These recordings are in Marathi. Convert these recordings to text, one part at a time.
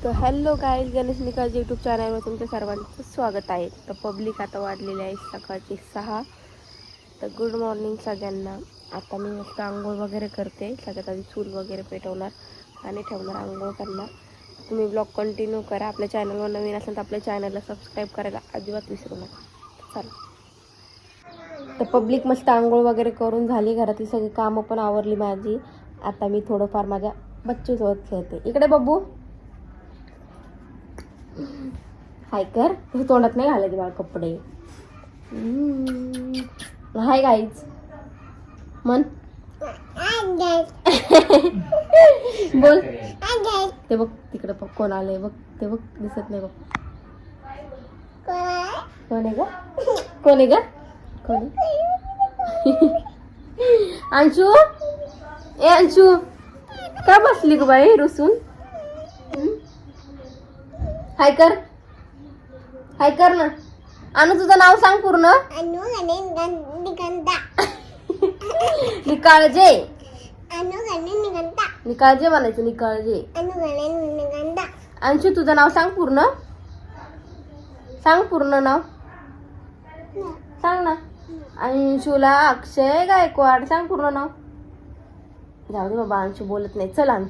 तर हॅलो गाईज, गणेश निकाल यूट्यूब चॅनलवर तुमच्या सर्वांचं स्वागत आहे. तर पब्लिक आता वाढलेली आहे सकाळची 6. तर गुड मॉर्निंग सगळ्यांना. आता मी मस्त आंघोळ वगैरे करते. सगळ्यात आधी चूल वगैरे पेटवणार आणि ठेवणार, आंघोळ करणार. तुम्ही ब्लॉग कंटिन्यू करा. आपल्या चॅनलवर नवीन असेल तर आपल्या चॅनलला सबस्क्राईब करायला अजिबात विसरू नका. चला, तर पब्लिक मस्त आंघोळ वगैरे करून झाली, घरातली सगळी कामं पण आवरली माझी. आता मी थोडंफार माझ्या बच्चूसोबत खेळते. इकडे बब्बू, हाय कर. तुझं तोंडात नाही घालायचे बाळ कपडे. हाय गाईज मन बोल. ते बघ तिकडे बघ कोण आलंय बघ. ते बघ दिसत नाही बघ. कोण आहे ग? कोण आहे ग? कोण? अंशू, ए अंशू, का बसली ग बाई रुसून? हाय कर, हाय कर ना. अनु तुझं नाव सांग पूर्ण. निकाळजे. निकाळजे म्हणायचं, निकाळजे. अंशू तुझं नाव सांग पूर्ण. सांग पूर्ण नाव सांग ना. अंशूला अक्षय गायकवाड सांग पूर्ण नाव. जाऊ दे बाबा, अंशू बोलत नाही. चल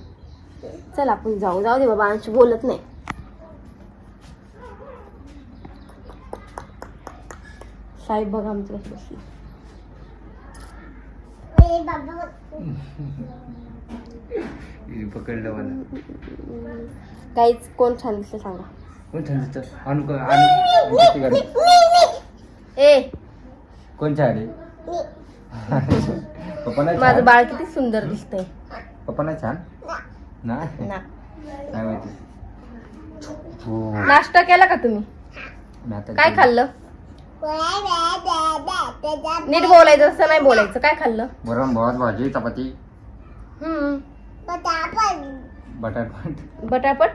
चल आपण जाऊ दे बाबा, अंशू बोलत नाही. साहेब बघा आमचं कसं बसली. पकडलं मला. काहीच कोण छान दिसलं सांगा. कोण छान दिसतं? ए कोण छान आहे? पप्पा नाही माझं छान? बाळ किती सुंदर दिसतंय. पप्पा नाही छान? नाही ना. काय माहिती. हो. नाश्ता केला का तुम्ही? काय खाल्लं? नीट बोलायचं, असं नाही बोलायचं. काय खाल्लं? वरण भात भाजी चपाती बटाट. बटापट.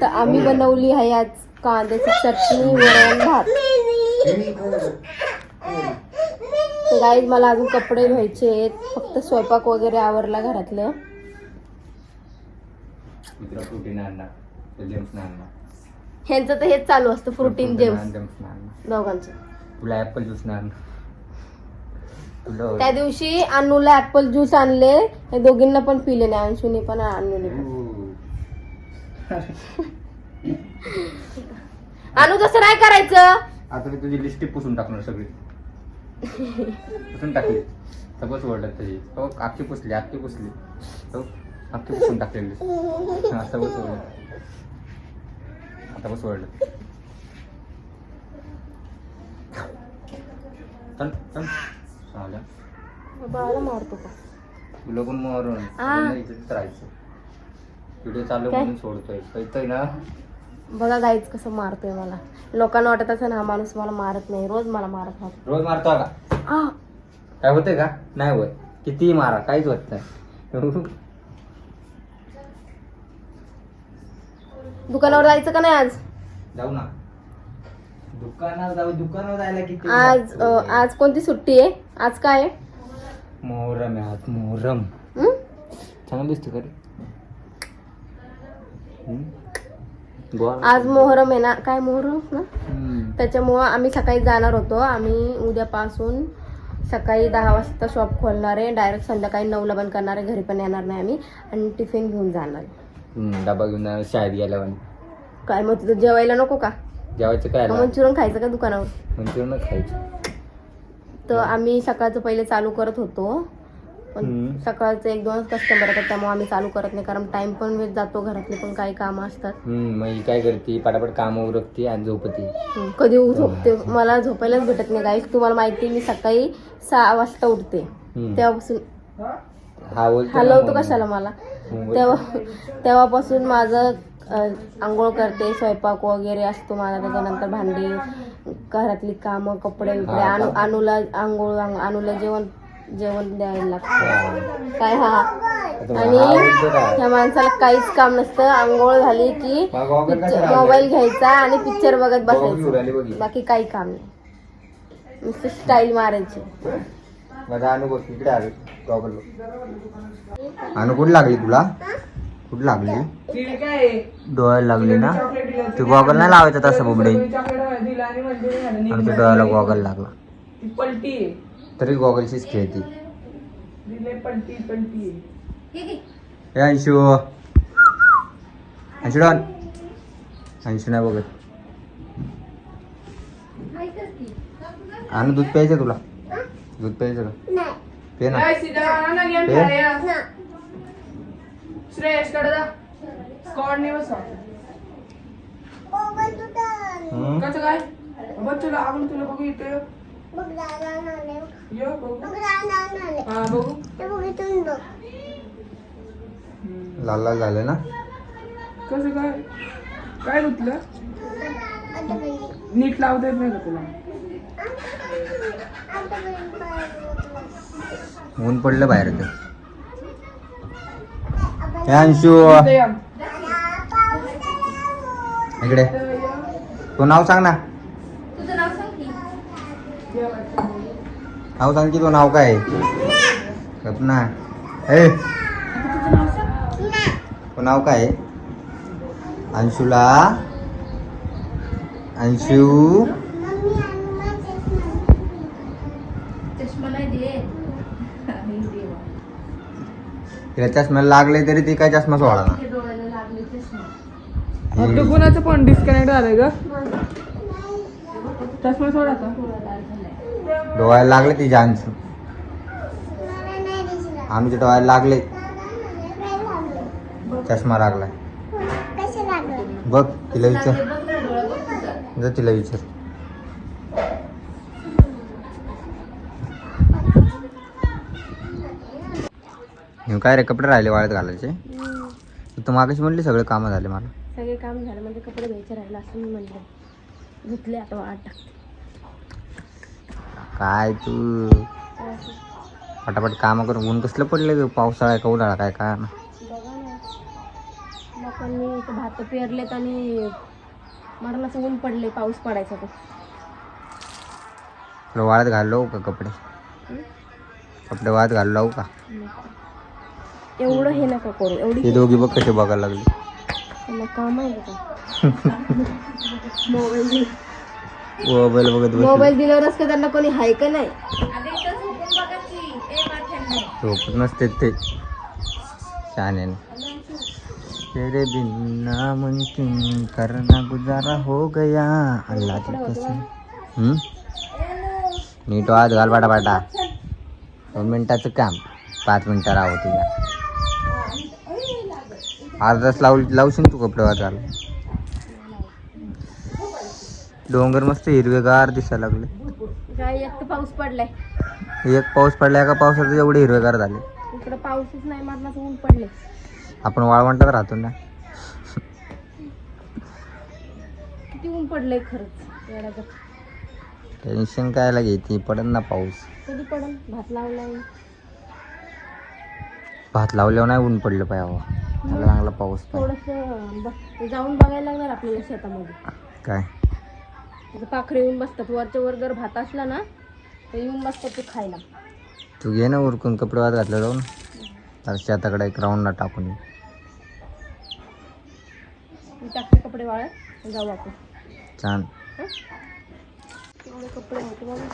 तर आम्ही बनवली आहे आज कांद्याची चटणी, वरण भात. तर गाईज मला अजून कपडे धुवायचे आहेत. फक्त स्वयंपाक वगैरे आवरला घरातलं. ह्यांचं तर हेच चालू असतं, फ्रुटीन जेम्स दोघांचं. तुला ऍपल ज्यूस नाही त्या दिवशी अनुला ऍपल ज्यूस आणले, हे दोघींना पण पिले नाही, अंशूने पण अनुने पण. अनु तसं नाही करायचं. आता मी तुझी लिपस्टिक पुसून टाकणार सगळी. पुसून टाकली. सगळंच ओढलं त्याची. तो अख्खी पुसली तो अख्खी पुसून टाकलेली. सगळंच ओढलं. आता बस ओढलं. बाळाला मारतो का? तुला पण मारून राहायचं. व्हिडिओ चालू म्हणून सोडतोय. कळतंय ना? बघा गाईच कसं मारतोय मला. लोकांना वाटत असं ना, हा माणूस मला मारत नाही. रोज मला मारत राहतो. रोज मारतो का? काय होतंय का? नाही होत. कितीही मारा काहीच होत नाही. दुकानावर जायचं का नाही आज? जाऊ ना. दुकानावर जायला किती? आज कोणती सुट्टी आहे? आज काय आहे? मोहरम आहे आज. मोहरम चांगलं दिसतं का रे? आज मोहरम आहे ना. काय मोहरम ना, त्याच्यामुळं आम्ही सकाळी जाणार होतो. आम्ही उद्यापासून सकाळी 10 वाजता शॉप खोलणार आहे. डायरेक्ट संध्याकाळी 9ला बंद करणार आहे. घरी पण येणार नाही आम्ही. आणि टिफिन घेऊन जाणार. डबा घेऊन जाणार शाळेत गेल्यावर. काय मग तिथं जेवायला नको का? जेवायचं काय? मंचुरियन खायचं का दुकानावर? मंचुरियनच खायचं. तर आम्ही सकाळचं पहिले चालू करत होतो, पण सकाळचं 1-2 कस्टमर येतात, त्यामुळे आम्ही चालू करत नाही. कारण टाइम पण वेस्ट जातो, घरातले पण काही कामं असतात. मग काय करते, पटापट काम उरकते आणि झोपते. कधी झोपते? मला झोपायलाच भेटत नाही गाईस. तुम्हाला माहिती, मी सकाळी 6 वाजता उठते. तेव्हापासून हलवतो कशाला मला. तेव्हापासून माझं आंघोळ करते, स्वयंपाक वगैरे असतो माझा. त्याच्यानंतर भांडी, घरातली कामं, कपडे बिपडे. अनुला आंघोळ, अनुला जेवण द्यायला लागतं. काय आणि ह्या माणसाला काहीच काम नसतं. आंघोळ झाली की मोबाईल घ्यायचा आणि पिक्चर बघत बसायचं. बाकी काही काम नाही, नुसतं स्टाईल मारायची. माझा अनु बघ इकडे आले गॉगल. अनु कुठे लागली तुला? कुठे लागली? डोळ्याला लागली ना? तू गॉगल नाही लावायचा तसं बुबडे. आमच्या डोळ्याला गॉगल लागला तरी गॉगलचीच खेळती. हे अंशू अंशू डॉन अंशू नाही बघत. आणि दूध प्यायचं तुला? दूध प्यायचं का? पे ना कसं काय बच्चूला आपण तुला बघू इथे हा बघू लाल लाल झालं ना? कसं काय काय धुतलं नीट लावता येत नाही का तुला? ऊन पडलं बाहेर ते. हे अंशू इकडे तू नाव सांग ना. तुझं नाव सांग की. नाव सांग की तो नाव काय आहे? गप ना. ए तो नाव काय आहे? अंशूला अंशू चष्मा नाही दे. तिला चष्म्याला लागले तरी ती काय चष्मा सोडा ना. डोळ्याला लागले चष्मा. आपलं कोणाचं पण डिस्कनेक्ट झालंय ग. चष्मा सोडा का? डोळ्याला लागले ती अंशू. आमच्या डोळ्याला लागले चष्मा लागलाय. बघ तिला विचार. जा तिला विचार. हे काय रे कपडे राहिले वाळत घालायचे? तू मागाशी म्हणली सगळे कामं झाले मला. सगळे काम झालं म्हणजे कपडे घ्यायचे राहिले असं मी म्हणलं. धुतले आता वाट टाकते. काय तू पटापट कामं करून ऊन कसलं पडलं ग? पावसाळा आहे का उन्हाळा काय काय ना? बघा ना मग पण मी इथं भात पेरलेत आणि मरणाचं ऊन पडले पाऊस पडायचा तो. तुला वाळत घाललो का कपडे? कपडे वाळत घाललो का? एवढं हे नका करू. एवढी हे दोघी बघ कसे बघायला लागले. त्यांना काम आहे का? मोबाईल बघत बसले. मोबाईल दिल्यावरच का त्यांना कोणी हाय का नाही? झोपत नसते ते छान. तेरे बिन नामुमकिन करना गुजारा हो गया. अल्लाह की कसम. नीट वाद घाल बाटा बाटा. 2 मिनिटाचं काम 5 मिनिटं राहू तुझ्या. अर्धा तास लावशील तू कपडे वाद घाल. डोंगर मस्त हिरवेगार दिसायला लागले. काय एक तर पाऊस पडलाय. एक पाऊस पडला का पावसाचे एवढे हिरवेगार झाले. इकडं पाऊसच नाही मरणाचं ऊन पडले. आपण वाळवंटात राहतो ना. किती ऊन पडलंय खरंच. एवढं टेन्शन कायला घेते? पडन ना पाऊस. कधी पडन? भात लावलाय. भात लावल्यावर नाही ऊन पडलं पाहिजे. मला चांगला पाऊस पाहिजे. थोडस जाऊन बघायला लागणार आपल्याला शेतामध्ये. काय पाखरे येऊन बसतात वरच्या वर. जर भात असला ना तर येऊन बसतात ते खायला. तू घे ना उरकून कपडे वाद घातले जाऊन. तर शेताकडे एक राऊंडला टाकून ये. मी टाकते कपडे वाळत जाऊ आपण. छान. एवढे कपडे होते बघा.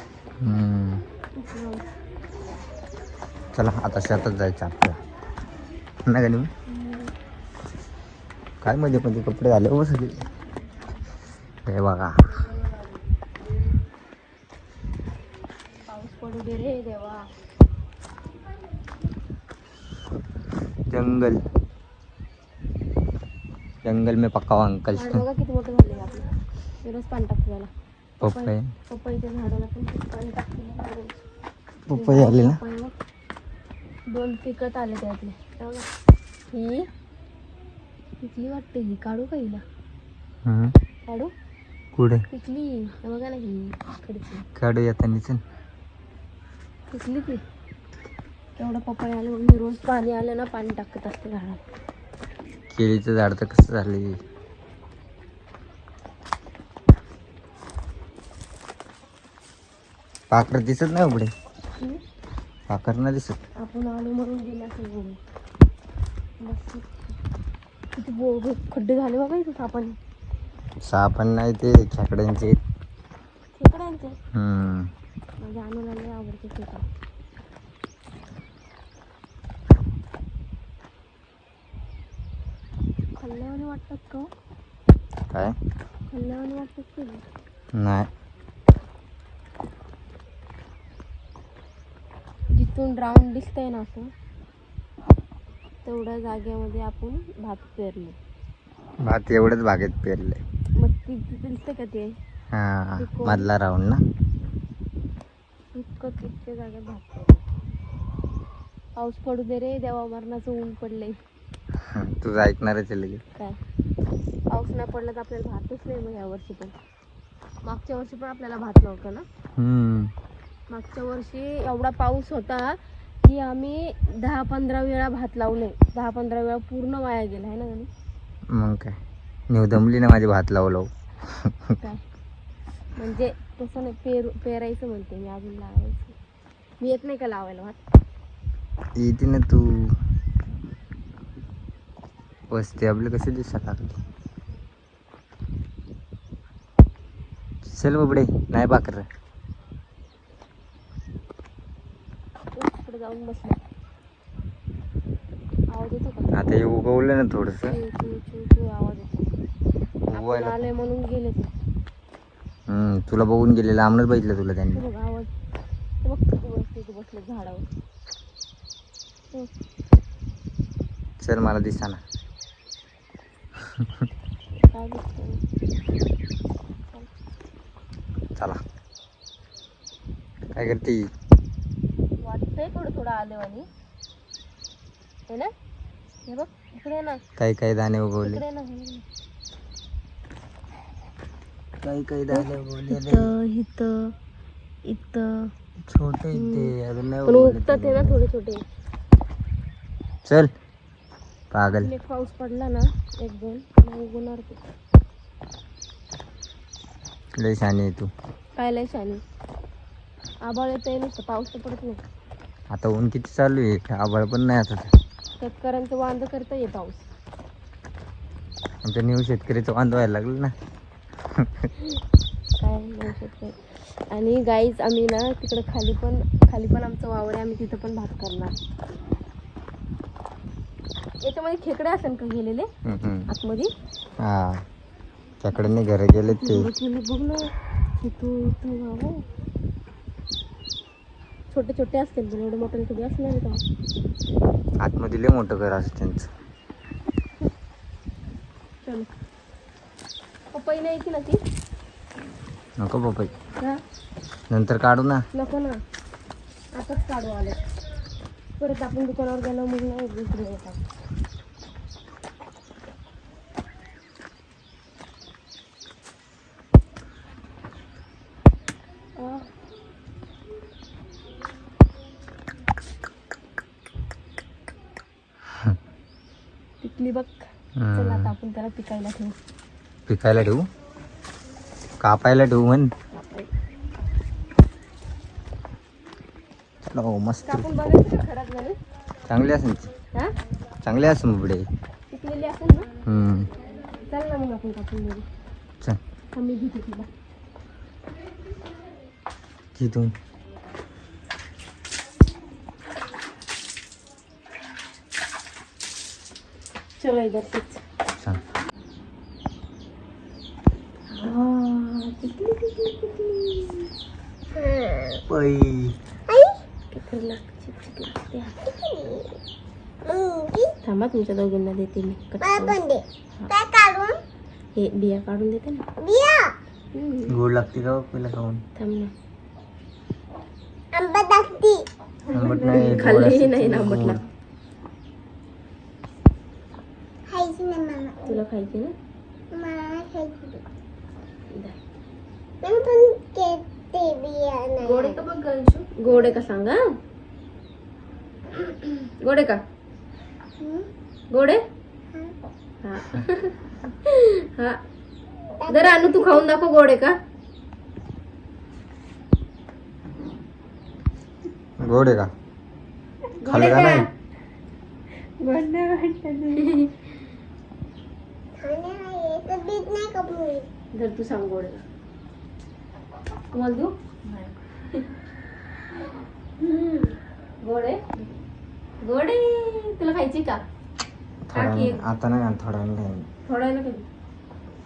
चला आता शेतात जायचं आपल्या. नाही का नाही? काय मध्ये मध्ये कपडे झाले हो सगळे. हे बघा पाऊस पडू दे रे देवा. जंगल जंगल में पक्का हुआ अंकल. झाड बघा किती मोठं झाले आपलं. रोज पाणी टाकतो त्याला. पपई पपईच्या झाडाला पण खूप पाणी टाकतो. पपई आली ना. 2 पिकत आले त्यातले. ही पिकली वाटते. ही काढू का हिला? काढू? कुठे पिकली. हे बघा ना ही इकडची. काढू येतानीच. पिकली ती. तेवढं पपई आलं मग मी रोज पाणी आलं ना पाणी टाकत असते झाडाला. केळीचं झाड तर कसं झाले. पाखरं दिसत नाही उघडे. भाकर नाही दिसत. आपण आलो म्हणून गेले असं बघू. मस्त. किती खड्डे झाले बघा इथं सापाने. सापण नाही ते खेकड्यांचे. खेकड्यांचे हम्म. माझ्या अनुला लय आवडते खेकडा. खाल्ल्यावाने वाटतात का? काय खाल्ल्यावाने वाटतात की नाही. जिथून राऊंड दिसतंय ना असं तेवढ्या जागेमध्ये आपण भात पेरले. भात एवढंच बागेत पेरले. मग दिसतं का ते हा मधला राऊंड ना. इतक्या जागेत भात पेरले. पाऊस पडू दे रे देवा, मरणाचं ऊन पडलंय. तुझं ऐकणारच आहे लगेच. काय पाऊस नाही पडला तर आपल्याला भातच नाही. मग यावर्षी पण मागच्या वर्षी पण आपल्याला भात नव्हतं ना. मागच्या वर्षी एवढा पाऊस होता की आम्ही 10-15 वेळा भात लावले. 10-15 वेळा पूर्ण वाया गेला आहे ना गणी. मग काय निव दमली ना माझी भात लावू लावू. काय म्हणजे तसं नाही, पेरायचं म्हणते मी, अजून लावायचं. मी येत नाही का लावायला भात? येते ना तू. वस्ती आपली कशी दिसत लागली. चल बाबडे नाही भाकर. तिकडे जाऊन बसले. आवाज येतो का? आता हे उगवलं ना थोडस. चू आवाज येतो. आपण आले म्हणून गेले ते. तुला बघून गेले, लांबच बघितलं तुला त्यांनी. बघ आवाज. बघ किती बसले झाडावर. चल मला दिसा ना. काय दिसतंय? चला काय करते. वाटतंय थोडं थोडं आलेवानी हे ना. हे बघ इकडे ना, काही काही दाणे उगवले. इकडे ना. काही काही दाणे उगवले. इथं इथं छोटे ते अजून नाही पण उगवले. उगतात हे ना थोडे छोटे. चल पागल. एक पाऊस पडला ना 1-2 उगवणार ते. लय शानी आहे तू. काय लय शानी. आभाळ येतंय नुसतं, पाऊस तर पडत नाही. आता ऊन किती चालू आहे, आभाळ पण नाही आता. शेतकऱ्यांचं वांद करता ये पाऊस. आमच्या न्यू शेतकरीचं वांद व्हायला लागलं ना. काय नाही शेतकरी. आणि गाईज आम्ही ना तिकडे खाली पण आमचं वावर आहे. आम्ही तिथं पण भात करणार. याच्यामध्ये खेकडे असेल का गेलेले आतमध्ये? हा त्याकडे घर गेले ते. बघ ना इथं वाव. छोटे छोटे असतील पण एवढे मोठे थोडी असणार का. आतमध्ये लय मोठं घर असतं त्यांचं. चल पपई नाही की ना ती. नको पपई, हा नंतर काढू ना. नको ना, आताच काढू आले. परत आपण दुकानावर गेलो मग नाही दुसरे येतात. पिकली बघ. चल आता आपण त्याला पिकायला ठेवू. पिकायला ठेवू, कापायला ठेवू म्हण. चला मस्त. कापून बघायचं का खराब झाले? चांगले असेल. हा चांगले असेल बुबडे. पिकलेली असेल ना. चल ना मग आपण कापून बघू. चल कमी घेते तिला. तिथून चलो इधर से. सांग. किती लागते. थांबा तुमच्या दोघींना देते मी. हे बिया काढून देते ना. गोड लागते का पहिला खाऊन? थांब ना. आंबट नाही. खाल्ली नाही ना आंबटला. तुला खायची ना. गोडे का बघ गंशू. गोडे का सांगा. गोडे का गोडे. हा हा जरा अनु तू खाऊन दाखव. गोडे का. गोड आहे का? खाल्लं का नाही जर तू सांग गोड तुम्हाला देऊ गोड आहे गोड आहे तुला खायची का थोडा काकी आता नाही खात, थोडा वेळ खाईन. थोडा आहे ना कधी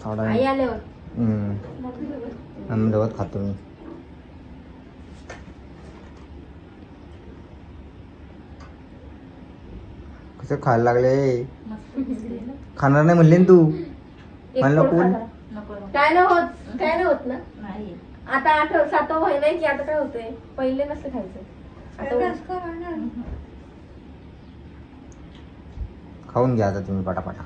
थोडा आई आल्यावर अहमदाबाद खातो मी. कसं खायला लागले खाणार नाही म्हणले ना तू एक म्हणलं फोड कोण? खा. काय नाही होत ना आता 7वा महिना आहे की आता काय होतंय पहिले नसतं खायचं आता खाऊन घ्या आता तुम्ही पटापटा.